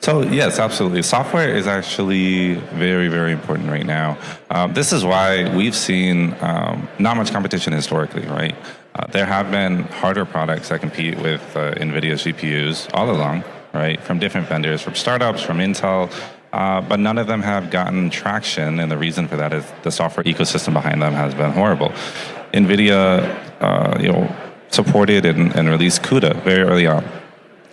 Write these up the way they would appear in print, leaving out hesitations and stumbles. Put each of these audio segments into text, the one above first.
So yes, absolutely. Software is actually very, very important right now. This is why we've seen not much competition historically, right? There have been hardware products that compete with NVIDIA's GPUs all along, right? From different vendors, from startups, from Intel, but none of them have gotten traction, and the reason for that is the software ecosystem behind them has been horrible. NVIDIA, supported and released CUDA very early on.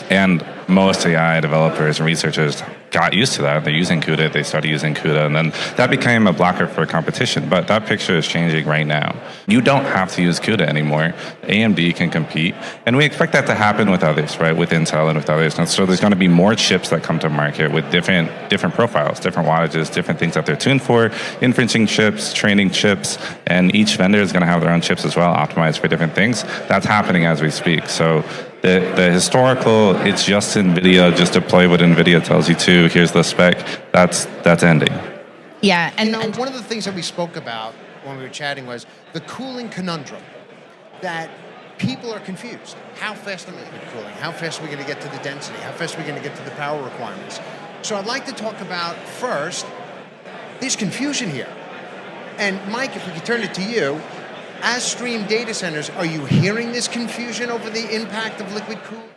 And most AI developers and researchers got used to that. They're using CUDA, they started using CUDA, and then that became a blocker for competition. But that picture is changing right now. You don't have to use CUDA anymore. AMD can compete, and we expect that to happen with others, right? With Intel and with others. And so there's going to be more chips that come to market with different profiles, different wattages, different things that they're tuned for, inferencing chips, training chips, and each vendor is going to have their own chips as well, optimized for different things. That's happening as we speak. So the historical, it's just NVIDIA, just deploy what NVIDIA tells you to, here's the spec, that's ending. Yeah, and one of the things that we spoke about when we were chatting was the cooling conundrum, that people are confused. How fast am I liquid cooling? How fast are we going to get to the density? How fast are we going to get to the power requirements? So I'd like to talk about, first, there's confusion here. And Mike, if we could turn it to you, as stream data centers, are you hearing this confusion over the impact of liquid cooling?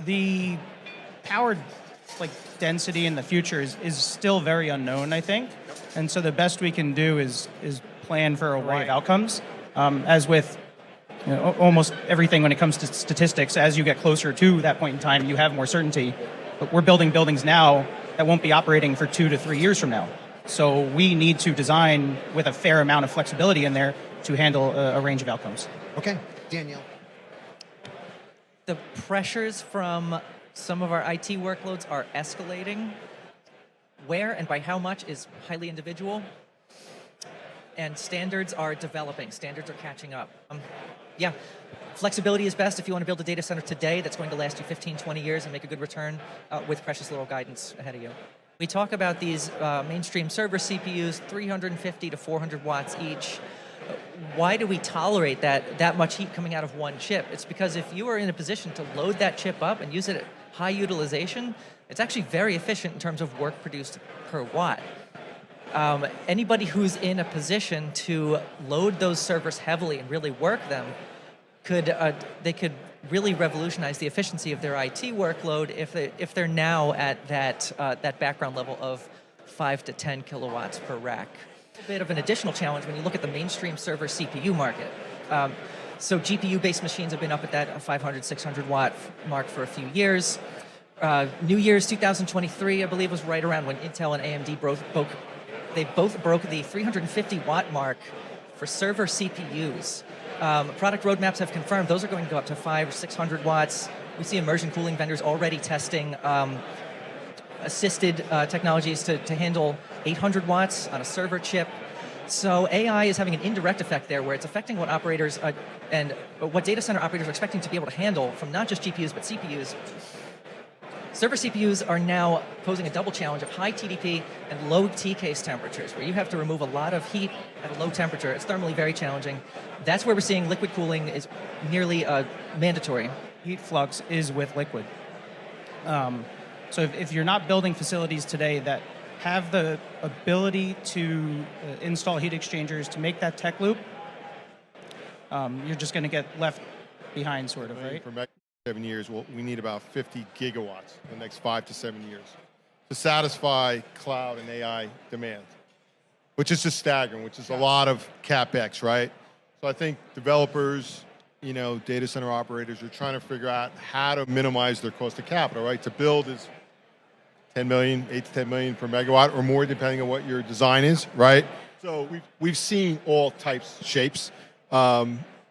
The power density in the future is still very unknown, I think. And so the best we can do is plan for a array of outcomes. As with almost everything when it comes to statistics, as you get closer to that point in time, you have more certainty. But we're building buildings now that won't be operating for 2 to 3 years from now. So we need to design with a fair amount of flexibility in there to handle a range of outcomes. Okay, Danielle. The pressures from some of our IT workloads are escalating. Where and by how much is highly individual. And standards are developing. Standards are catching up. Yeah, flexibility is best if you want to build a data center today that's going to last you 15, 20 years and make a good return with precious little guidance ahead of you. We talk about these mainstream server CPUs, 350 to 400 watts each. Why do we tolerate that much heat coming out of one chip? It's because if you are in a position to load that chip up and use it at high utilization, it's actually very efficient in terms of work produced per watt. Anybody who's in a position to load those servers heavily and really work them, they could really revolutionize the efficiency of their IT workload if they're now at that background level of 5 to 10 kilowatts per rack. A bit of an additional challenge when you look at the mainstream server CPU market. So GPU-based machines have been up at that 500, 600 watt mark for a few years. New Year's 2023, I believe, was right around when Intel and AMD both broke the 350 watt mark for server CPUs. Product roadmaps have confirmed those are going to go up to 500 or 600 watts. We see immersion cooling vendors already testing assisted technologies to handle 800 watts on a server chip. So AI is having an indirect effect there where it's affecting what operators and what data center operators are expecting to be able to handle from not just GPUs but CPUs. Server CPUs are now posing a double challenge of high TDP and low T-case temperatures, where you have to remove a lot of heat at a low temperature. It's thermally very challenging. That's where we're seeing liquid cooling is nearly mandatory. Heat flux is with liquid. So if you're not building facilities today that have the ability to install heat exchangers to make that tech loop, you're just going to get left behind, sort of, right? For 7 years, we need about 50 gigawatts in the next 5 to 7 years to satisfy cloud and AI demand, which is just staggering, which is a lot of CapEx, right? So I think developers, data center operators are trying to figure out how to minimize their cost of capital, right? To build is 10 million, 8 to 10 million per megawatt or more, depending on what your design is, right? So we've seen all types, shapes.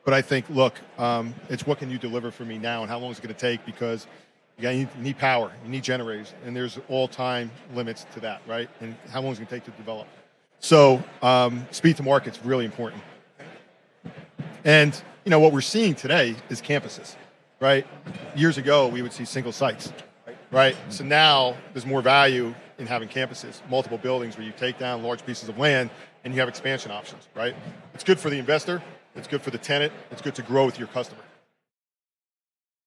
But I think, look, it's what can you deliver for me now and how long is it going to take, because you need power, you need generators, and there's all time limits to that, right? And how long is it going to take to develop? So speed to market is really important. And what we're seeing today is campuses, right? Years ago, we would see single sites, right? So now there's more value in having campuses, multiple buildings where you take down large pieces of land and you have expansion options, right? It's good for the investor. It's good for the tenant. It's good to grow with your customer.